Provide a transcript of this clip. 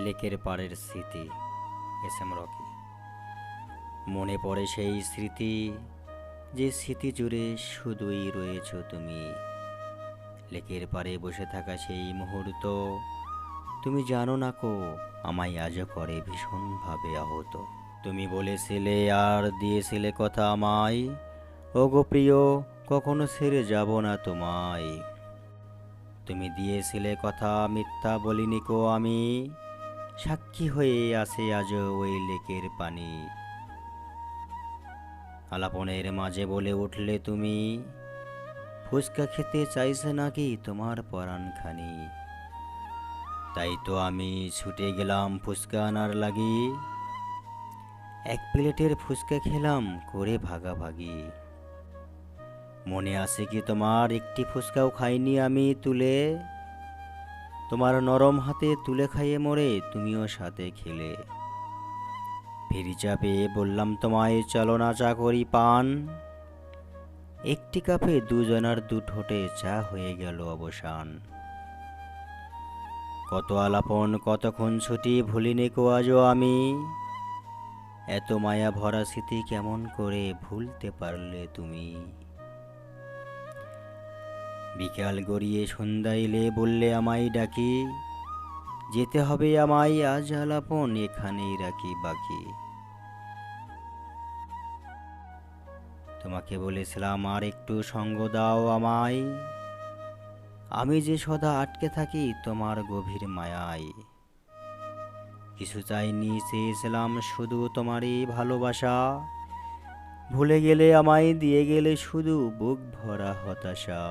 লেকের পাড়ের স্মৃতি। S M Rocky. মনে পড়ে সেই স্মৃতি, যে স্মৃতি জুড়ে শুধুই রয়েছ তুমি। লেকের পাড়ে বসে থাকা সেই মুহূর্ত, তুমি জানো না কো, আমায় আজও করে ভীষণভাবে আহত। তুমি বলেছিলে আর দিয়েছিলে কথা আমায়, ওগো প্রিয়, কখনো ছেড়ে যাব না তোমায়। তুমি দিয়েছিলে কথা, মিথ্যা বলিনি কো আমি, সাক্ষী হয়ে আছে আজও ওই লেকের পানি। আলাপনের মাঝে বলে উঠলে তুমি, ফুচকা খেতে চাইছে নাকি তোমার পরাণখানি। তাই তো আমি ছুটে গেলাম ফুচকা আনার লাগি, এক প্লেটের ফুচকা খেলাম করে ভাগাভাগি। মনে আছে কি তোমার, একটি ফুচকাও খাইনি আমি তুলে, তোমার নরম হাতে তুলে খাইয়ে মরে তুমিও সাথে খেলে। ফিরি চাপে বললাম তোমায়, চলো না চা করি পান, একটি কাপে দুজনার দু ঠোঁটে চা হয়ে গেল অবসান। কত আলাপন কতক্ষণ ছুটি ভুলিনি কো আজও আমি, এত মায়া ভরা স্মৃতি কেমন করে ভুলতে পারলে তুমি। বিকাল গড়িয়ে সন্ধ্যা এলে বললে আমায় ডাকি, যেতে হবে আমায় আজ আলাপন এখানেই রাখি বাকি। তোমাকে বলেছিলাম আর একটু সঙ্গ দাও আমায়, আমি যে সদা আটকে থাকি তোমার গভীর মায়ায়। কিছু চাইনি, চেয়েছিলাম শুধু তোমারই ভালোবাসা, ভুলে গেলে আমায় দিয়ে গেলে শুধু বুক ভরা হতাশা।